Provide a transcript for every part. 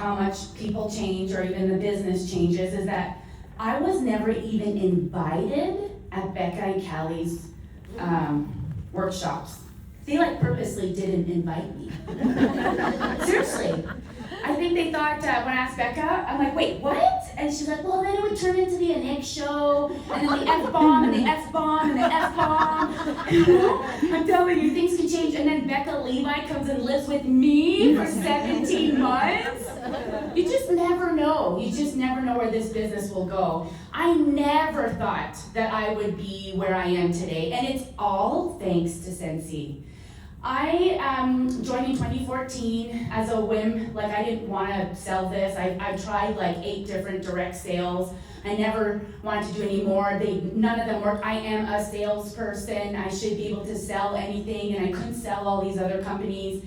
how much people change or even the business changes is that I was never even invited at Becca and Callie's workshops. They purposely didn't invite me. Seriously. I think they thought when I asked Becca, I'm like, wait, what? And she's like, well, then it would turn into the Anick show, and then the F-bomb, and the F-bomb, and the F-bomb. I'm telling you, things can change. And then Becca Levi comes and lives with me for 17 months. You just never know. You just never know where this business will go. I never thought that I would be where I am today, and it's all thanks to Sensi. I joined in 2014 as a whim. I didn't want to sell this. I tried 8 different direct sales. I never wanted to do any more. None of them worked. I am a salesperson. I should be able to sell anything, and I couldn't sell all these other companies.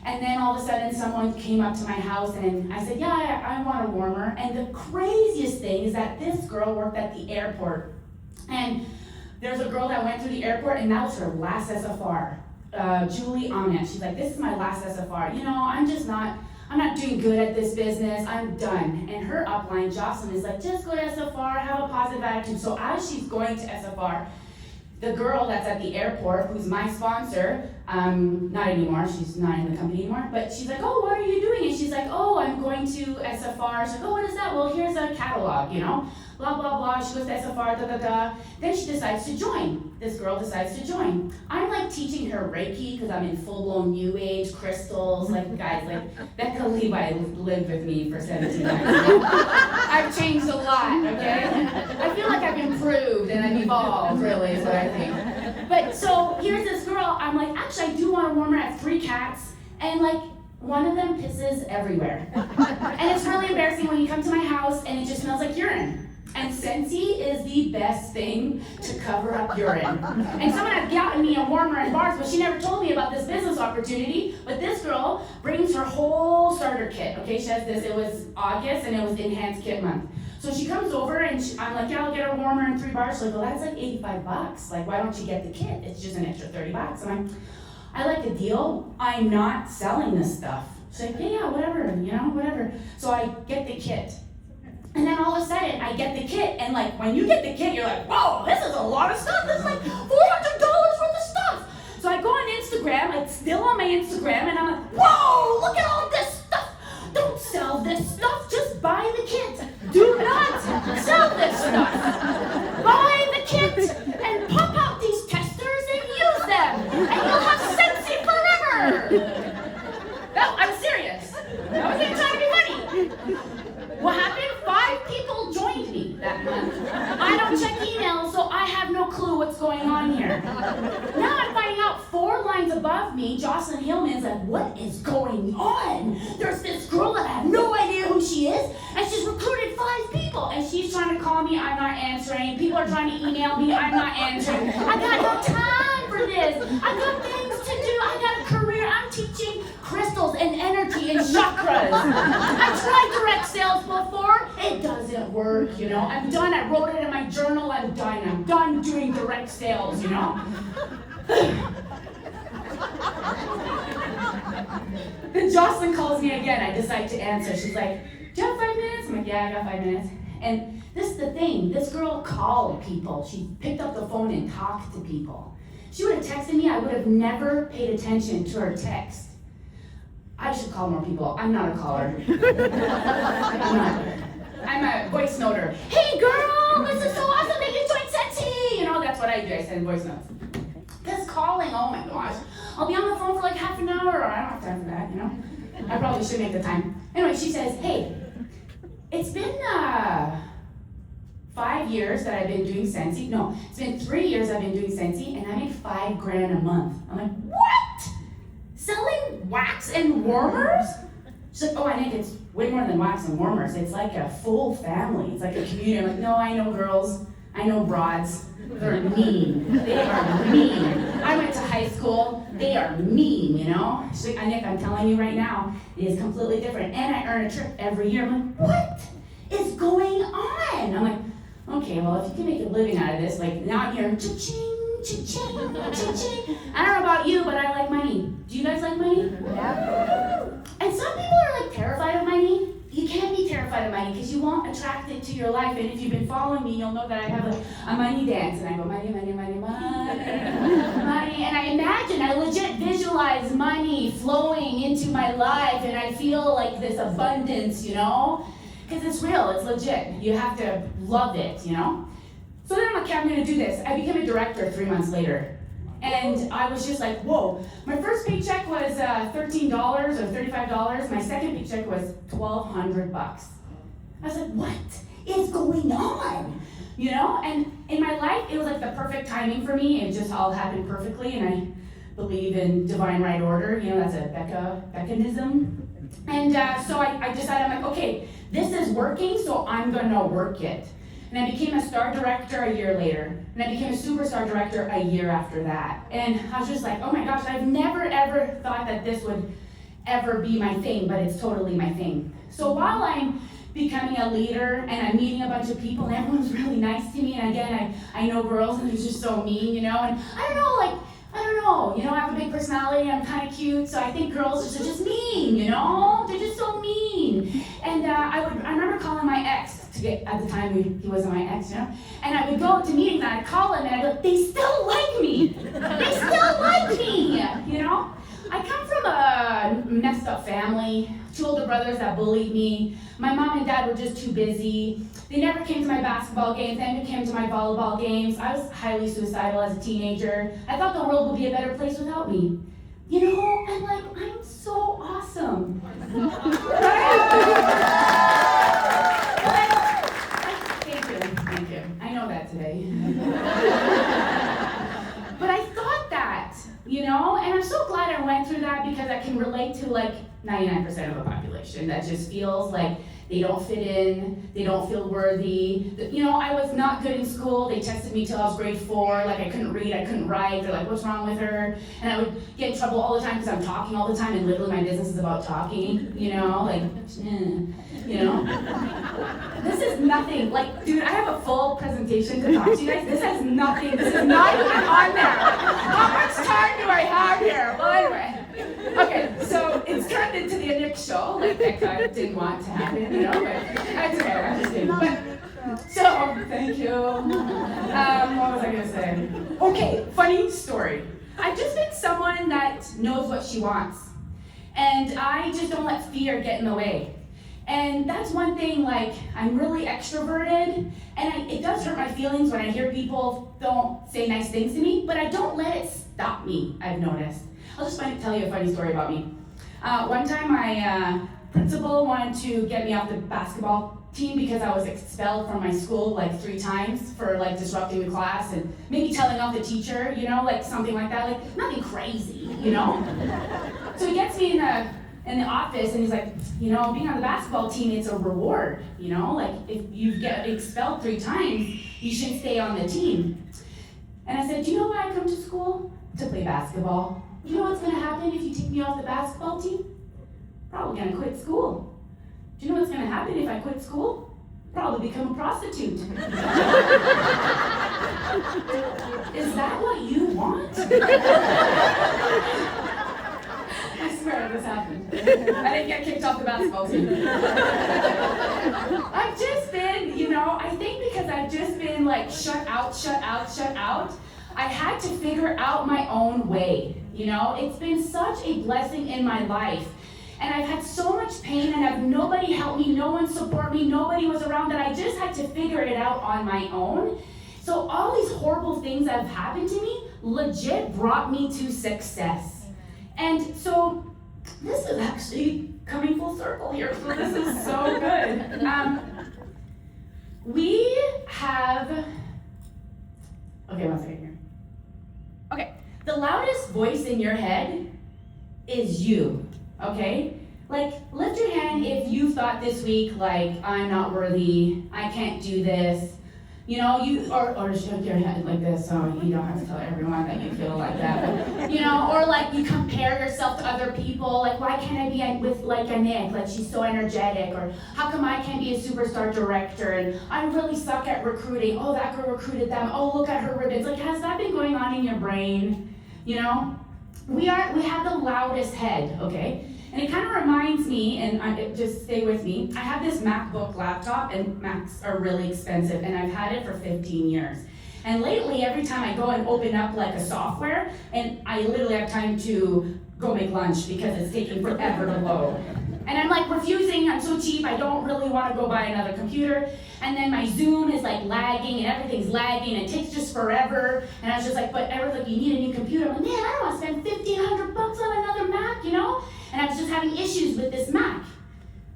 And then all of a sudden someone came up to my house and I said, yeah, I want a warmer. And the craziest thing is that this girl worked at the airport. And there's a girl that went through the airport and that was her last SFR. Julie Anick. She's like, this is my last SFR. I'm not doing good at this business. I'm done. And her upline, Jocelyn, is like, just go to SFR, have a positive attitude. So as she's going to SFR, the girl that's at the airport, who's my sponsor, not anymore, she's not in the company anymore, but she's like, oh, what are you doing? And she's like, oh, I'm going to SFR. She's like, oh, what is that? Well, here's a catalog, blah, blah, blah. She goes to SFR, da, da, da. Then she decides to join. This girl decides to join. I'm teaching her Reiki because I'm in full-blown New Age, crystals, guys, Becca Levi lived with me for 17 years. I've changed a lot, okay? I feel like I've improved and I've evolved, really, is what I think. But so here's this girl, I'm like, actually I do want a warmer. I have 3 cats, and one of them pisses everywhere. And it's really embarrassing when you come to my house and it just smells like urine. And Sensi is the best thing to cover up urine. And someone had gotten me a warmer in bars, but she never told me about this business opportunity. But this girl brings her whole starter kit. Okay, she has this. It was August and it was enhanced kit month. So she comes over and I'm like, yeah, I'll get a warmer and 3 bars. She's like, well, that's $85. Why don't you get the kit? It's just an extra $30. I'm like, I like the deal. I'm not selling this stuff. She's like, yeah, whatever, whatever. So I get the kit. And then all of a sudden, I get the kit, and when you get the kit, you're like, whoa, this is a lot of stuff. This is $400 worth of stuff. So I go on Instagram, still on my Instagram, and I'm like, whoa, look at all this stuff. Don't sell this stuff, just buy the kit. Do not sell this stuff. Buy the kit and pop out these testers and use them, and you'll have Sensi forever. No, I'm serious. I wasn't trying to be funny. What happened? 5 people joined me that month. I don't check emails, so I have no clue what's going on here. Now I'm finding out 4 lines above me, Jocelyn Hillman's like, what is going on? There's this girl that I have no idea who she is, and she's recruited 5 people, and she's trying to call me, I'm not answering. People are trying to email me, I'm not answering. I got no time for this. I got things to do. I got a career. I'm teaching crystals and energy and chakras. I tried direct sales before. It doesn't work, I'm done. I wrote it in my journal. I'm done. I'm done doing direct sales, Then Jocelyn calls me again. I decide to answer. She's like, do you have 5 minutes? I'm like, yeah, I got 5 minutes. And this is the thing. This girl called people. She picked up the phone and talked to people. She would have texted me. I would have never paid attention to her text. I should call more people. I'm not a caller. I'm a voice noter. Hey girl, this is so awesome that you joined Sensi. That's what I do. I send voice notes. This calling, oh my gosh. I'll be on the phone for half an hour, or I don't have time for that, I probably should make the time. Anyway, she says, hey, it's been 5 years that I've been doing Sensi. No, it's been 3 years I've been doing Sensi, and I make $5,000 a month. I'm like, what? Selling wax and warmers? She's like, oh, I think it's way more than wax and warmers. It's like a full family. It's like a community. I'm like, no, I know girls. I know broads. They're mean. They are mean. I went to high school. They are mean, She's like, Anick, I'm telling you right now, it is completely different. And I earn a trip every year. I'm like, what is going on? I'm like, okay, well, if you can make a living out of this, now I'm hearing cha-ching, cha-ching, cha-ching. I don't know about you, but I like money. Do you guys like money? Yeah. And some people are terrified of money. money because you won't attract it to your life. And if you've been following me, you'll know that I have a money dance. And I go, money, money, money, money, money. And I legit visualize money flowing into my life. And I feel like this abundance, because it's real, it's legit. You have to love it, So then I'm like, okay, I'm going to do this. I became a director 3 months later. And I was just like, whoa. My first paycheck was $13 or $35. My second paycheck was $1,200. I was like, what is going on? And in my life, it was like the perfect timing for me. It just all happened perfectly. And I believe in divine right order. That's a Beccanism. And so I decided, I'm like, okay, this is working, so I'm going to work it. And I became a star director a year later. And I became a superstar director a year after that. And I was just like, oh my gosh, I've never ever thought that this would ever be my thing, but it's totally my thing. So while I'm becoming a leader and I'm meeting a bunch of people and everyone's really nice to me, and again, I know girls and they're just so mean, and I don't know, I have a big personality, I'm kind of cute, so I think girls are just mean, they're just so mean. And I remember calling my ex, at the time he wasn't my ex, and I would go to meetings and I'd call him and I'd go, they still like me, they still like me, I come from a messed up family, 2 older brothers that bullied me. My mom and dad were just too busy. They never came to my basketball games, they never came to my volleyball games. I was highly suicidal as a teenager. I thought the world would be a better place without me. I'm like, I'm so awesome. Thank you. I know that today. But I thought that, and I'm so glad I went through that because I can relate to 99% of the population that just feels like they don't fit in, they don't feel worthy. I was not good in school. They tested me till I was grade 4, I couldn't read, I couldn't write. They're like, what's wrong with her? And I would get in trouble all the time because I'm talking all the time, and literally my business is about talking, This is nothing, dude, I have a full presentation to talk to you guys. This is nothing, this is not even on there. How much time do I have here? Well, anyway. Okay, so it's turned into the Anick show, that didn't want to happen, but that's okay, I'm just kidding. So, thank you. What was I gonna say? Okay, funny story. I've just been someone that knows what she wants. And I just don't let fear get in the way. And that's one thing, I'm really extroverted, and it does hurt my feelings when I hear people don't say nice things to me, but I don't let it stop me, I've noticed. I'll just tell you a funny story about me. One time my principal wanted to get me off the basketball team because I was expelled from my school 3 times for disrupting the class and maybe telling off the teacher, something like that, nothing crazy, So he gets me in the office and he's like, being on the basketball team, it's a reward, if you get expelled 3 times, you shouldn't stay on the team. And I said, do you know why I come to school? To play basketball. You know what's going to happen if you take me off the basketball team? Probably going to quit school. Do you know what's going to happen if I quit school? Probably become a prostitute. Is that what you want? I swear this happened. I didn't get kicked off the basketball team. I've just been, I think because I've just been shut out, I had to figure out my own way. It's been such a blessing in my life. And I've had so much pain and have nobody help me, no one support me, nobody was around, that I just had to figure it out on my own. So all these horrible things that have happened to me legit brought me to success. And so this is actually coming full circle here, so this is so good. We have, okay, one second here. Okay, the loudest voice in your head is you, okay? Lift your hand if you thought this week, I'm not worthy, I can't do this. Or shake your head like this so you don't have to tell everyone that you feel like that. But, or you compare yourself to other people. Why can't I be with Anick? She's so energetic. Or how come I can't be a superstar director? And I really suck at recruiting. Oh, that girl recruited them. Oh, look at her ribbons. Has that been going on in your brain? We have the loudest head, okay? And it kind of reminds me, and just stay with me, I have this MacBook laptop, and Macs are really expensive, and I've had it for 15 years. And lately, every time I go and open up like a software, and I literally have time to go make lunch because it's taking forever to load. And I'm like refusing, I'm so cheap, I don't really want to go buy another computer. And then my Zoom is like lagging and everything's lagging and it takes just forever. And I was just like, but everyone's like, you need a new computer. I'm like, man, I don't want to spend $1,500 on another Mac, you know? And I was just having issues with this Mac.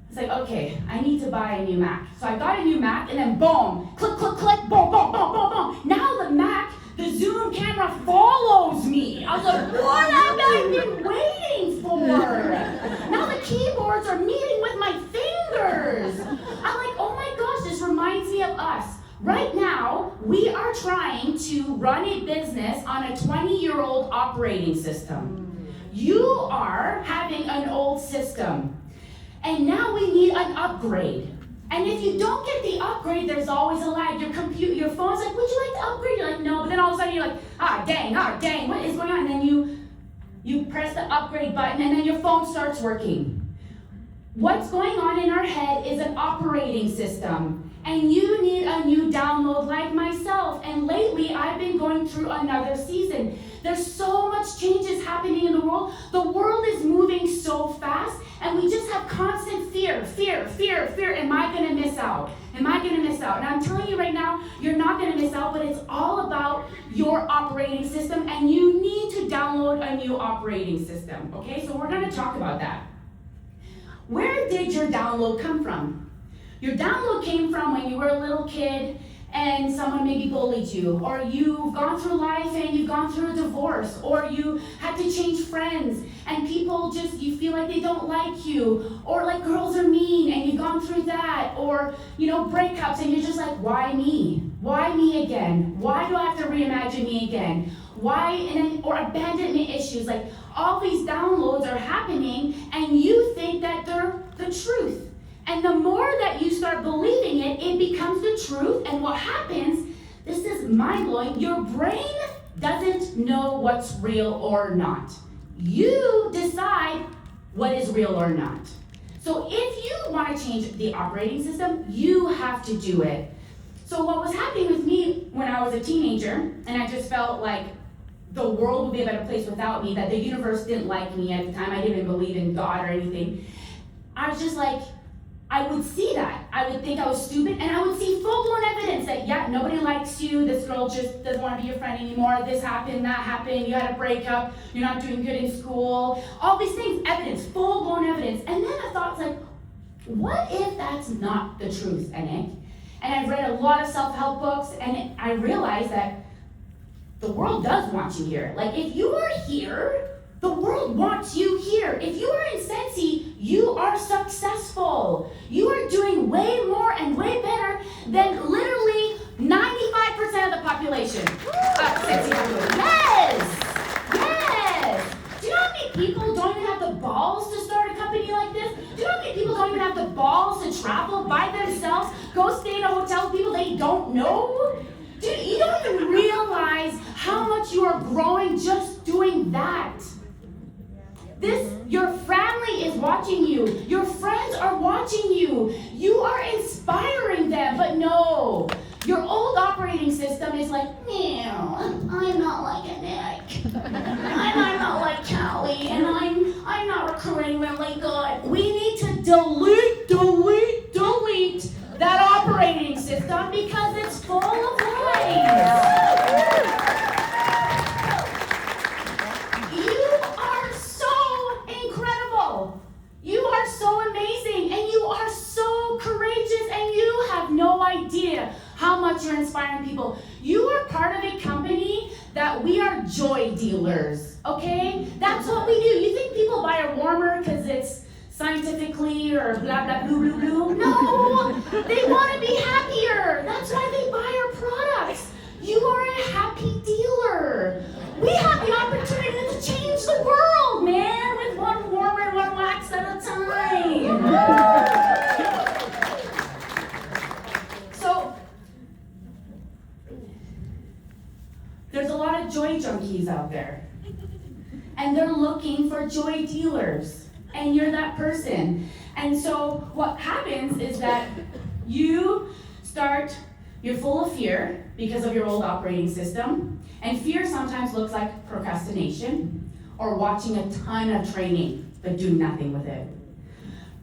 It's like, okay, I need to buy a new Mac. So I got a new Mac and then boom, click, click, click, boom, boom, boom, boom, boom. Now the Mac, the Zoom camera follows me. I was like, what have I been waiting for? Now the keyboards are meeting with my fingers. I'm like, oh my gosh, this reminds me of us. Right now, we are trying to run a business on a 20-year-old operating system. You are having an old system. And now we need an upgrade. And if you don't get the upgrade, there's always a lag. Your phone's like, would you like to upgrade? You're like, no. But then all of a sudden you're like, dang, what is going on? And then you press the upgrade button and then your phone starts working. What's going on in our head is an operating system. And you need a new download like myself. And lately, I've been going through another season. There's so much changes happening in the world. The world is moving so fast, and we just have constant fear. Am I going to miss out? Am I going to miss out? And I'm telling you right now, you're not going to miss out, but it's all about your operating system, and you need to download a new operating system. Okay, so we're going to talk about that. Where did your download come from? Your download came from when you were a little kid and someone maybe bullied you, or you've gone through life and you've gone through a divorce, or you had to change friends and people just, you feel like they don't like you, or like girls are mean and you've gone through that, or breakups and you're just like, why me? Why me again? Why do I have to reimagine me again? Or abandonment issues, like all these downloads are happening and you think that they're the truth. And the more that you start believing it, it becomes the truth. And what happens, this is mind-blowing, your brain doesn't know what's real or not. You decide what is real or not. So if you want to change the operating system, you have to do it. So what was happening with me when I was a teenager, and I just felt like the world would be a better place without me, that the universe didn't like me at the time, I didn't even believe in God or anything. I was just like, I would see that. I would think I was stupid, and I would see full-blown evidence that, yeah, nobody likes you, this girl just doesn't want to be your friend anymore, this happened, that happened, you had a breakup, you're not doing good in school, all these things, evidence, full-blown evidence. And then I thought, like, what if that's not the truth, Anick? And I've read a lot of self-help books, and I realized that the world does want you here. Like, if you are here, the world wants you here. If you are in Sensi, you are successful. You are doing way more and way better than literally 95% of the population of Sensi. Yes! Yes! Do you know how many people don't even have the balls to start a company like this? Do you know how many people don't even have the balls to travel by themselves, go stay in a hotel with people they don't know? Dude, you don't even realize how much you are growing just doing that. Your family is watching you. Your friends are watching you. You are inspiring them, but no. Your old operating system is like, no, I'm not like Anick. I'm not like Callie, and I'm not recruiting them like God. We need to delete that operating system because it's full of lies. You are so amazing, and you are so courageous, and you have no idea how much you're inspiring people. You are part of a company that we are joy dealers, okay? That's what we do. You think people buy a warmer because it's scientifically or blah, blah, blue, blue, blue? No, they want to be happier. That's why they buy our products. You are a happy dealer. We have the opportunity to change the world, man, with one warmer and one wax at a time. So, there's a lot of joy junkies out there. And they're looking for joy dealers. and you're that person. And so what happens is that you're full of fear because of your old operating system. And fear sometimes looks like procrastination or watching a ton of training, but do nothing with it.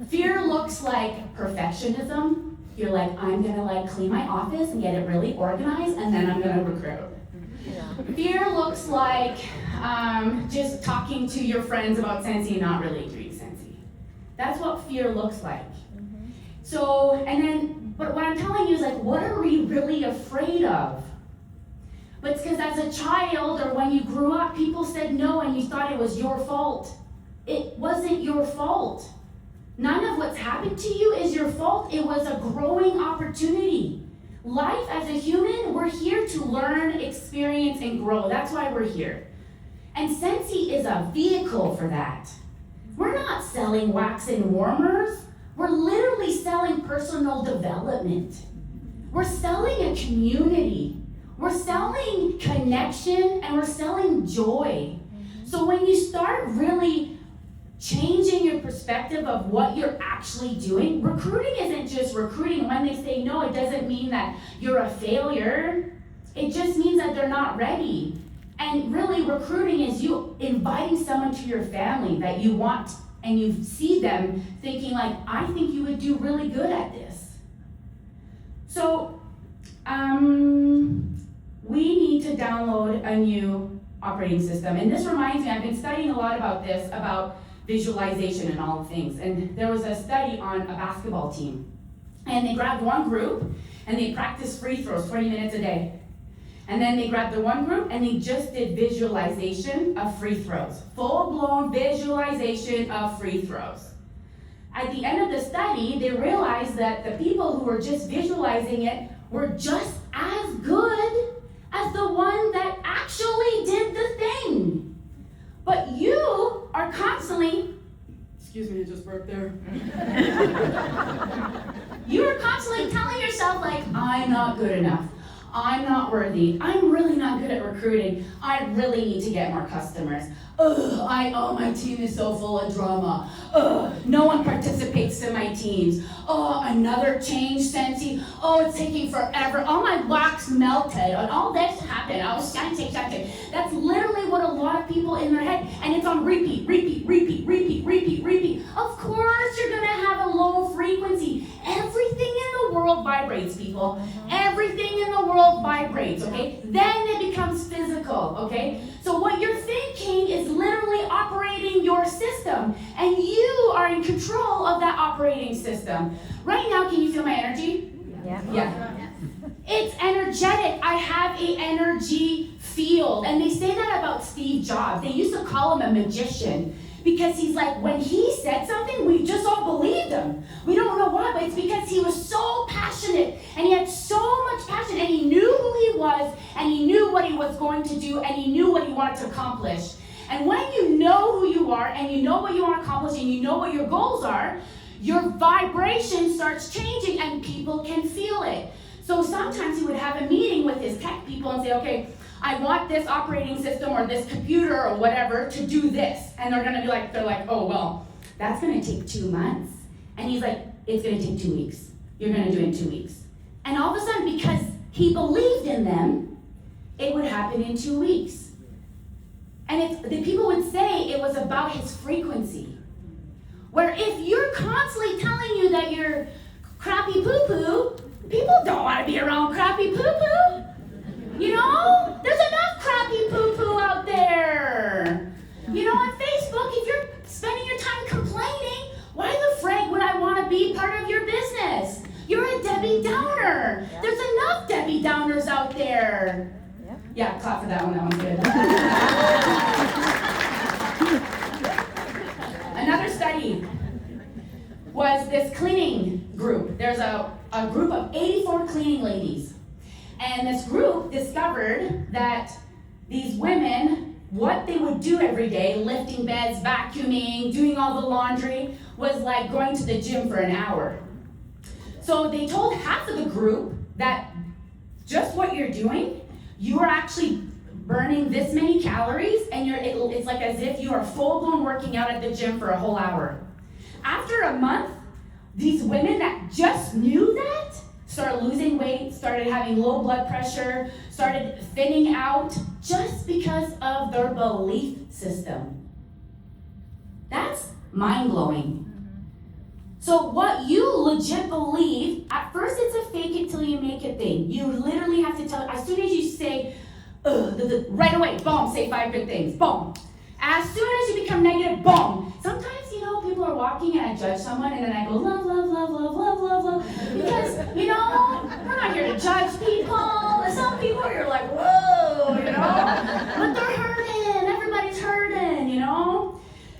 Fear looks like perfectionism. You're like, I'm gonna clean my office and get it really organized, and then I'm gonna recruit. Fear looks like just talking to your friends about Sensi and not really doing Sensi. That's what fear looks like. But what I'm telling you is what are we really afraid of? But it's because as a child or when you grew up, people said no and you thought it was your fault. It wasn't your fault. None of what's happened to you is your fault. It was a growing opportunity. Life as a human, we're here to learn, experience, and grow. That's why we're here. And Sensi is a vehicle for that. We're not selling wax and warmers. We're literally selling personal development. We're selling a community. We're selling connection, and we're selling joy. So when you start really changing your perspective of what you're actually doing, recruiting isn't just recruiting. When they say no, it doesn't mean that you're a failure. It just means that they're not ready. And really, recruiting is you inviting someone to your family that you want, and you see them thinking I think you would do really good at this. So, we need to download a new operating system. And this reminds me, I've been studying a lot about this, about visualization and all things. And there was a study on a basketball team. And they grabbed one group, and they practiced free throws 20 minutes a day. And then they grabbed the one group, and they just did visualization of free throws. Full-blown visualization of free throws. At the end of the study, they realized that the people who were just visualizing it were just as good as the one that actually did the thing. But you are constantly, excuse me, I just burped there. You are constantly telling yourself I'm not good enough. I'm not worthy. I'm really not good at recruiting. I really need to get more customers. My team is so full of drama. No one participates in my teams. Another change, Sensi. It's taking forever. My wax melted. And all this happened. I was shouting. That's literally what a lot of people in their head, and it's on repeat. Of course you're gonna have a low frequency. Everything in the world vibrates, people. Everything in the world vibrates, okay? Then it becomes physical, okay? So what you're thinking is literally operating your system, and you are in control of that operating system. Right now, can you feel my energy? Yeah. It's energetic. I have an energy field. And they say that about Steve Jobs. They used to call him a magician because he's when he said something, we just all believed him. We don't know why, but it's because he was so passionate, and he had so much passion, and he knew who he was, and he knew what he was going to do, and he knew what he wanted to accomplish. And when you know who you are, and you know what you want to accomplish, and you know what your goals are, your vibration starts changing, and people can feel it. So sometimes he would have a meeting with his tech people and say, okay, I want this operating system or this computer or whatever to do this. And they're going to be oh, well, that's going to take 2 months. And he's it's going to take 2 weeks. You're going to do it in 2 weeks. And all of a sudden, because he believed in them, it would happen in 2 weeks. And the people would say it was about his frequency. Where if you're constantly telling you that you're crappy poo-poo, people don't want to be around crappy poo-poo. There's enough crappy poo-poo out there. On Facebook, if you're spending your time complaining, why the frig would I want to be part of your business? You're a Debbie Downer. Yep. There's enough Debbie Downers out there. Yep. Yeah, clap for that one. That one's good. Another study was this cleaning group. There's a group of 84 cleaning ladies. And this group discovered that these women, what they would do every day, lifting beds, vacuuming, doing all the laundry, was like going to the gym for an hour. So they told half of the group that just what you're doing, you are actually burning this many calories, and it's like as if you are full-blown working out at the gym for a whole hour. after a month, these women that just knew that started losing weight, started having low blood pressure, started thinning out just because of their belief system. That's mind-blowing. So what you legit believe, at first it's a fake it till you make it thing. You literally have to tell, as soon as you say, right away, boom, say 5 good things, boom. As soon as you become negative, boom. Sometimes, people are walking and I judge someone and then I go, love, love, love, love, love, love, love. Because, we're not here to judge people. Some people you're like, whoa, But they're hurting, everybody's hurting,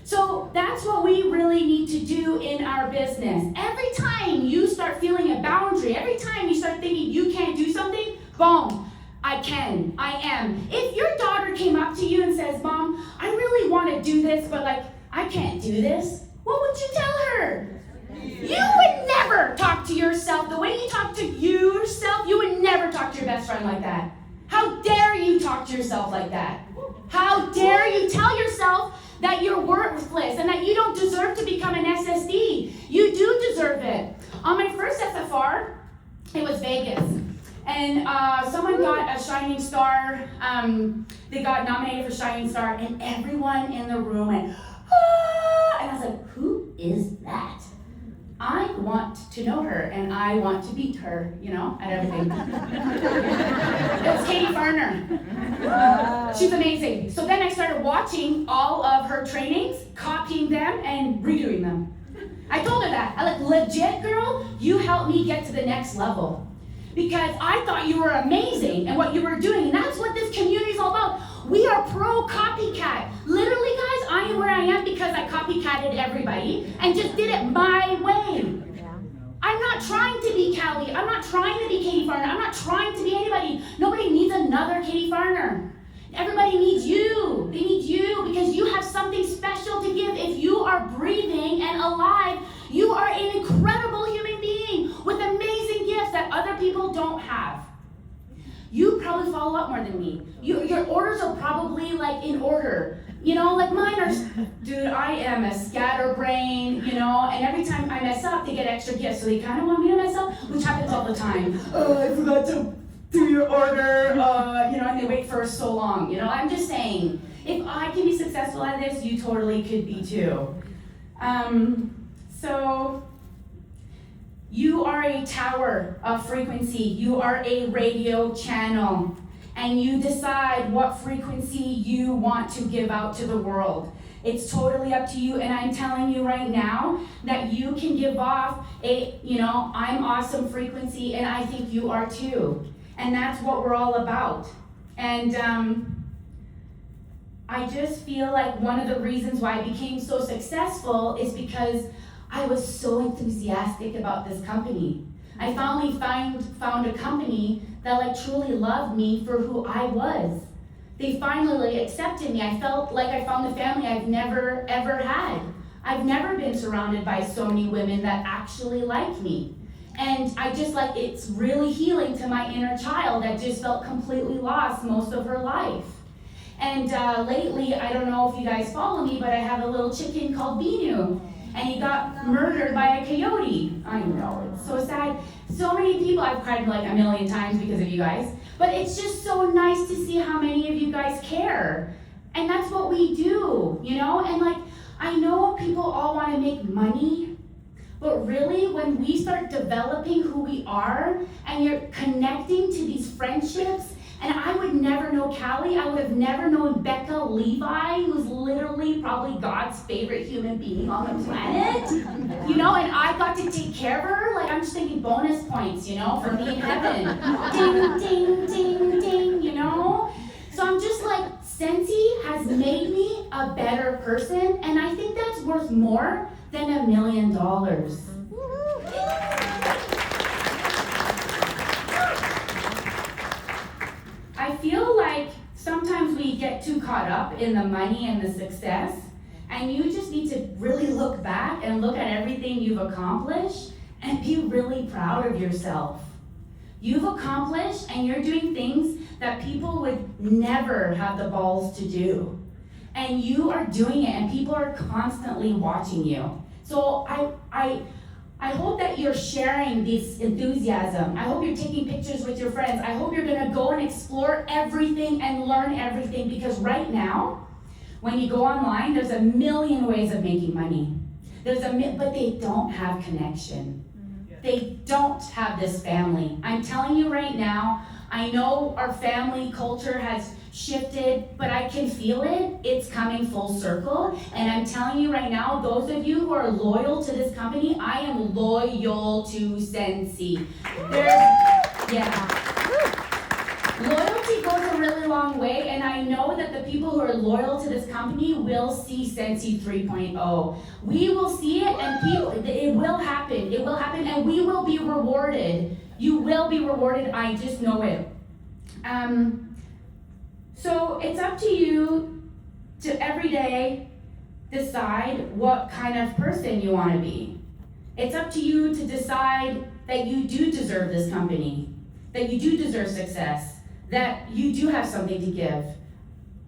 So that's what we really need to do in our business. Every time you start feeling a boundary, every time you start thinking you can't do something, boom. I can, I am. If your daughter came up to you and says, Mom, I really want to do this, but I can't do this, what would you tell her? You would never talk to yourself the way you talk to yourself. You would never talk to your best friend like that. How dare you talk to yourself like that? How dare you tell yourself that you're worthless and that you don't deserve to become an SSD? You do deserve it. On my first SFR, it was Vegas. And someone got a Shining Star. They got nominated for Shining Star, and everyone in the room went, ah! And I was like, who is that? I want to know her, and I want to beat her, at everything. It was Katie Farner. She's amazing. So then I started watching all of her trainings, copying them, and redoing them. I told her that. I legit, girl, you helped me get to the next level. Because I thought you were amazing and what you were doing. And that's what this community is all about. We are pro copycat. Literally, guys, I am where I am because I copycatted everybody and just did it my way. I'm not trying to be Callie. I'm not trying to be Katie Farner. I'm not trying to be anybody. Nobody needs another Katie Farner. Everybody needs you. They need you because you have something special to give. If you are breathing and alive, you are an incredible human being with amazing gifts that other people don't have. You probably follow up more than me. Your orders are probably in order. Mine are, dude, I am a scatterbrain, and every time I mess up, they get extra gifts. So they kind of want me to mess up, which happens all the time. Oh, I forgot to do your order, and they wait for so long. I'm just saying, if I can be successful at this, you totally could be too. So you are a tower of frequency. You are a radio channel. And you decide what frequency you want to give out to the world. It's totally up to you. And I'm telling you right now that you can give off a, I'm awesome frequency. And I think you are too. And that's what we're all about. And I just feel like one of the reasons why I became so successful is because I was so enthusiastic about this company. I finally found a company that truly loved me for who I was. They finally accepted me. I felt like I found the family I've never ever had. I've never been surrounded by so many women that actually like me. And I just it's really healing to my inner child that just felt completely lost most of her life. And lately, I don't know if you guys follow me, but I have a little chicken called Binu. And he got murdered by a coyote. I know, it's so sad. So many people, I've cried a million times because of you guys. But it's just so nice to see how many of you guys care. And that's what we do, And I know people all want to make money. But really, when we start developing who we are, and you're connecting to these friendships, and I would never know Callie, I would have never known Becca Levi, who's literally probably God's favorite human being on the planet, and I got to take care of her, I'm just thinking bonus points, for me in heaven, ding, ding, ding, ding, So I'm just Scentsy has made me a better person, and I think that's worth more than $1 million. I feel like sometimes we get too caught up in the money and the success, and you just need to really look back and look at everything you've accomplished and be really proud of yourself. You've accomplished and you're doing things that people would never have the balls to do. And you are doing it, and people are constantly watching you. So I hope that you're sharing this enthusiasm. I hope you're taking pictures with your friends. I hope you're gonna go and explore everything and learn everything, because right now, when you go online, there's a million ways of making money. But they don't have connection. They don't have this family. I'm telling you right now, I know our family culture has shifted, but I can feel it. It's coming full circle. And I'm telling you right now, those of you who are loyal to this company, I am loyal to Sensi. Loyalty goes a really long way, and I know that the people who are loyal to this company will see Sensi 3.0. We will see it, and it will happen. It will happen, and we will be rewarded. You will be rewarded. I just know it. So it's up to you to every day decide what kind of person you want to be. It's up to you to decide that you do deserve this company, that you do deserve success, that you do have something to give.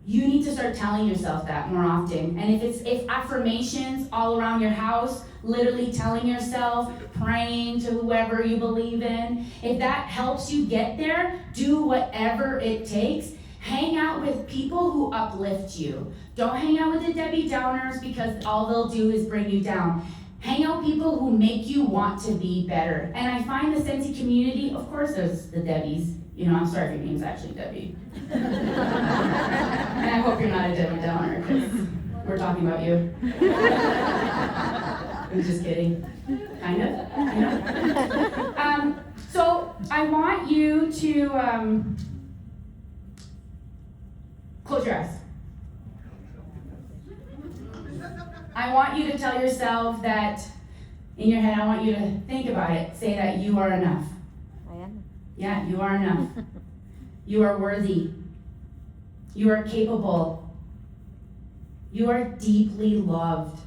You need to start telling yourself that more often. And if affirmations all around your house, literally telling yourself, praying to whoever you believe in, if that helps you get there, do whatever it takes. Hang out with people who uplift you. Don't hang out with the Debbie Downers, because all they'll do is bring you down. Hang out with people who make you want to be better. And I find the Sensi community, of course there's the Debbies. You know, I'm sorry if your name's actually Debbie. And I hope you're not a Debbie Downer, because we're talking about you. I'm just kidding. Kind of. So I want you to close your eyes. I want you to tell yourself that, in your head, I want you to think about it. Say that you are enough. I am. Yeah, you are enough. You are worthy. You are capable. You are deeply loved.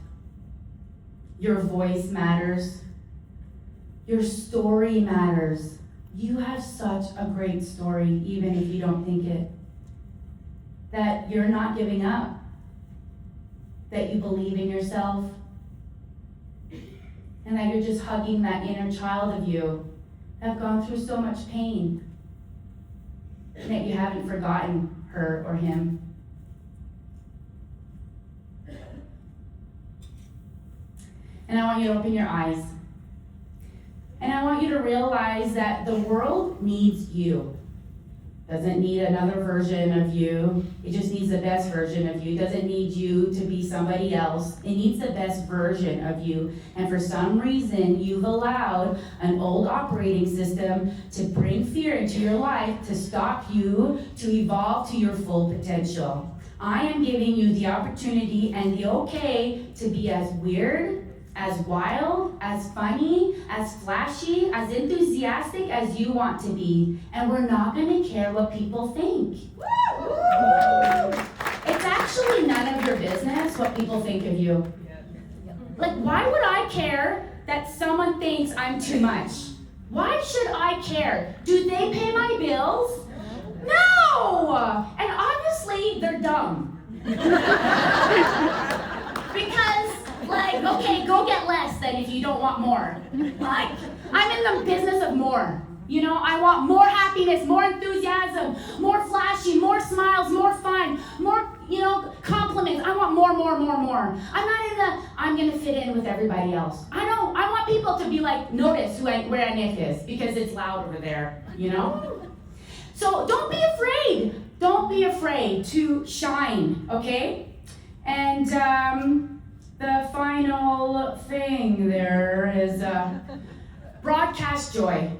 Your voice matters. Your story matters. You have such a great story, even if you don't think it. That you're not giving up. That you believe in yourself. And that you're just hugging that inner child of you that have gone through so much pain. And that you haven't forgotten her or him. And I want you to open your eyes. And I want you to realize that the world needs you. Doesn't need another version of you. It just needs the best version of you. It doesn't need you to be somebody else. It needs the best version of you. And for some reason, you've allowed an old operating system to bring fear into your life to stop you to evolve to your full potential. I am giving you the opportunity and the okay to be as weird, as wild, as funny, as flashy, as enthusiastic as you want to be. And we're not going to care what people think. It's actually none of your business what people think of you. Like, why would I care that someone thinks I'm too much? Why should I care? Do they pay my bills? No! And obviously, they're dumb. Because, like, okay, go get less then if you don't want more. Like, I'm in the business of more. You know, I want more happiness, more enthusiasm, more flashy, more smiles, more fun, more, compliments. I want more. I'm not in the, I'm going to fit in with everybody else. I want people to be like, notice where Anick is, because it's loud over there, So don't be afraid. Don't be afraid to shine, okay? And the final thing there is broadcast joy.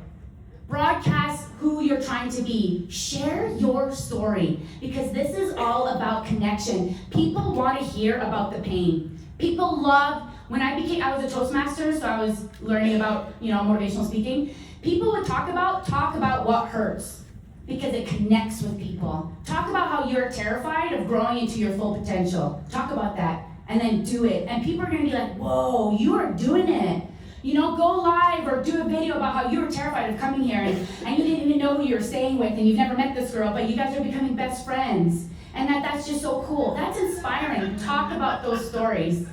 Broadcast who you're trying to be. Share your story, because this is all about connection. People want to hear about the pain. People love, I was a Toastmaster, so I was learning about, motivational speaking. People would talk about what hurts, because it connects with people. Talk about how you're terrified of growing into your full potential. Talk about that, and then do it. And people are gonna be like, whoa, you are doing it. Go live or do a video about how you were terrified of coming here and you didn't even know who you were staying with and you've never met this girl, but you guys are becoming best friends. And that's just so cool. That's inspiring. Talk about those stories.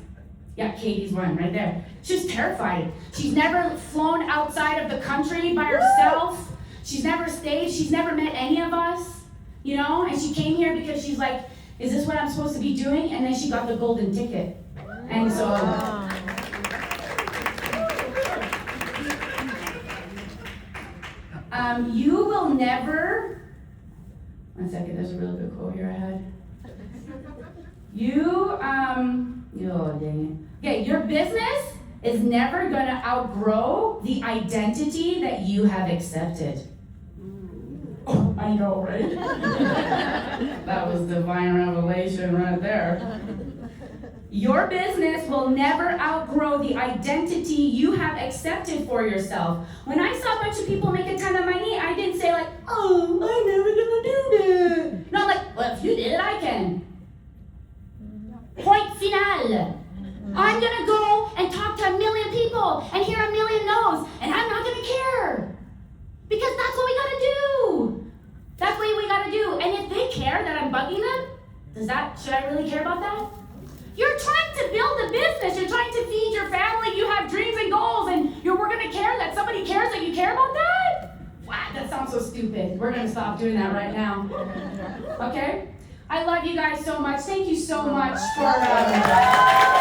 Yeah, Katie's one right there. She was terrified. She's never flown outside of the country by herself. She's never stayed. She's never met any of us, you know? And she came here because she's like, is this what I'm supposed to be doing? And then she got the golden ticket. And so... you will never... One second, there's a really good quote here I had. Oh, dang it. Okay, your business is never going to outgrow the identity that you have accepted. Oh, I know, right? That was divine revelation right there. Your business will never outgrow the identity you have accepted for yourself. When I saw a bunch of people make a ton of money, I didn't say like, oh, I'm never gonna do that. No, I'm like, well, if you did it, I can. Point final. I'm gonna go and talk to 1 million people and hear 1 million no's, and I'm not gonna care. Because that's what we gotta do. That's what we gotta do. And if they care that I'm bugging them, should I really care about that? You're trying to build a business. You're trying to feed your family. You have dreams and goals, and we're going to care that somebody cares that you care about that? Wow, that sounds so stupid. We're going to stop doing that right now. Okay? I love you guys so much. Thank you so much for...